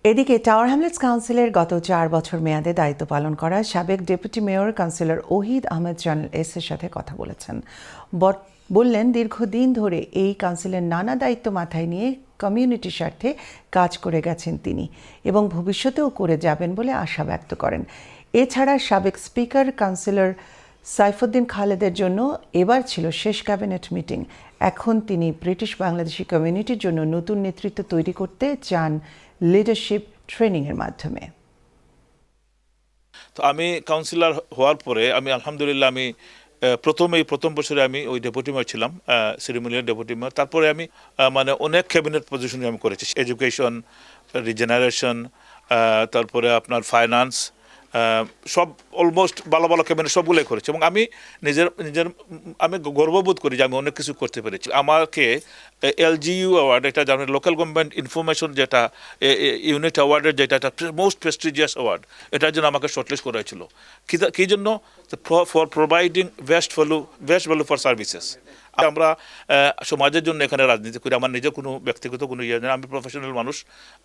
এদিকে tower Hamlets কাউন্সিলের গত 4 বছর মেয়াদে দায়িত্ব পালন করা সাবেক deputy mayor councillor Ohid Ahmed channel S এর সাথে কথা বলেছেন। বললেন, দীর্ঘদিন ধরে এই কাউন্সিলের নানা দায়িত্ব মাথায় নিয়ে কমিউনিটির স্বার্থে কাজ করে গেছেন তিনি এবং ভবিষ্যতেও করে যাবেন বলে আশা ব্যক্ত করেন। এছাড়া সাবেক স্পিকার কাউন্সিলর সাইফুদ্দিন খালেদের জন্য এবার ছিল শেষ ক্যাবিনেট মিটিং। এখন তিনি ব্রিটিশ বাংলাদেশি কমিউনিটির জন্য নতুন নেতৃত্ব তৈরি করতে চান লিডারশিপ ট্রেনিংয়ের মাধ্যমে। তো আমি কাউন্সিলর হওয়ার পরে আমি আলহামদুলিল্লাহ আমি প্রথম বছরে আমি ওই ডেপুটি মেয়র ছিলাম, সিরিমোনিয়াল ডেপুটি মেয়র। তারপরে আমি মানে অনেক ক্যাবিনেট পজিশনে আমি করেছি, এডুকেশন, রিজেনারেশন, তারপরে আপনার ফাইন্যান্স, সব অলমোস্ট ভালো ভালো ক্যাবিনেট সবগুলোই করেছি এবং আমি নিজের আমি গর্ববোধ করি যে আমি অনেক কিছু করতে পেরেছি। আমাকে LGU অ্যাওয়ার্ড, এটা যেমন লোকাল গভর্নমেন্ট ইনফরমেশন যেটা ইউনিট অ্যাওয়ার্ডের যেটা একটা মোস্ট প্রেস্টিজিয়াস অ্যাওয়ার্ড, এটার জন্য আমাকে শর্টলিস্ট করা হয়েছিল। কী জন্য? For providing best value for services. আমরা সমাজের জন্য এখানে রাজনীতি করি, আমার নিজের কোনো ব্যক্তিগত কোনো ইয়ে নেই। আমি প্রফেশনাল মানুষ,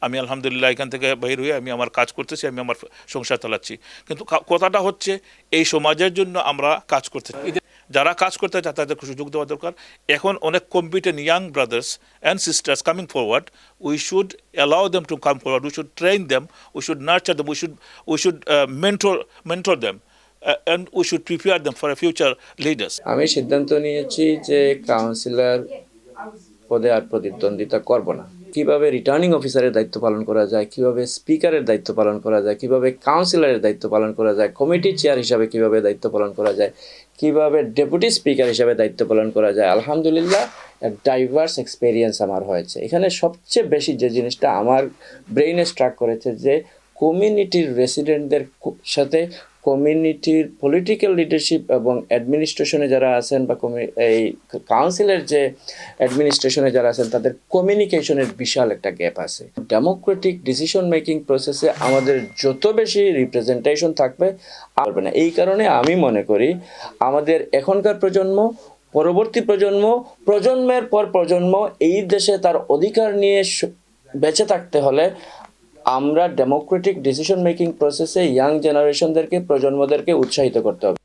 আমি আলহামদুলিল্লাহ এখান থেকে বাইর হয়ে আমি আমার কাজ করতেছি, আমি আমার সংসার চালাচ্ছি। কিন্তু কথাটা হচ্ছে এই সমাজের জন্য আমরা কাজ করতে চাই। যারা কাজ করতে চায় তাদেরকে সুযোগ দেওয়া দরকার। এখন অনেক competent young brothers and sisters coming forward, we should allow them to come forward, we should train them, we should nurture them, we should mentor them, and we should prepare them for a future leaders. আমি সিদ্ধান্ত নিয়েছি যে councillor পদে আর প্রতিদ্বন্দ্বিতা করব না। কিভাবে returning অফিসারের দায়িত্ব পালন করা যায়, কিভাবে স্পিকারের দায়িত্ব পালন করা যায়, কিভাবে কাউন্সিলরের দায়িত্ব পালন করা যায়, কমিটি চেয়ার হিসাবে কিভাবে দায়িত্ব পালন করা যায়, কিভাবে ডেপুটি স্পিকার হিসাবে দায়িত্ব পালন করা যায়, আলহামদুলিল্লাহ ডাইভার্স এক্সপেরিয়েন্স আমার হয়েছে। এখানে সবচেয়ে বেশি যে জিনিসটা আমার ব্রেইনে স্ট্রাক করেছে যে কমিউনিটির রেসিডেন্টদের সাথে কমিউনিটির পলিটিক্যাল লিডারশিপ এবং অ্যাডমিনিস্ট্রেশনে যারা আছেন বা এই কাউন্সিলের যে অ্যাডমিনিস্ট্রেশনে যারা আছেন তাদের কমিউনিকেশনের বিশাল একটা গ্যাপ আছে। ডেমোক্রেটিক ডিসিশন মেকিং প্রসেসে আমাদের যত বেশি রিপ্রেজেন্টেশন থাকবে পারবে না। এই কারণে আমি মনে করি আমাদের এখনকার প্রজন্ম, পরবর্তী প্রজন্মের পর প্রজন্ম এই দেশে তার অধিকার নিয়ে বেঁচে থাকতে হলে আমরা ডেমোক্রেটিক ডিসিশন মেকিং প্রসেসে ইয়াং জেনারেশনদেরকে, প্রজন্মদেরকে উৎসাহিত করতে হবে।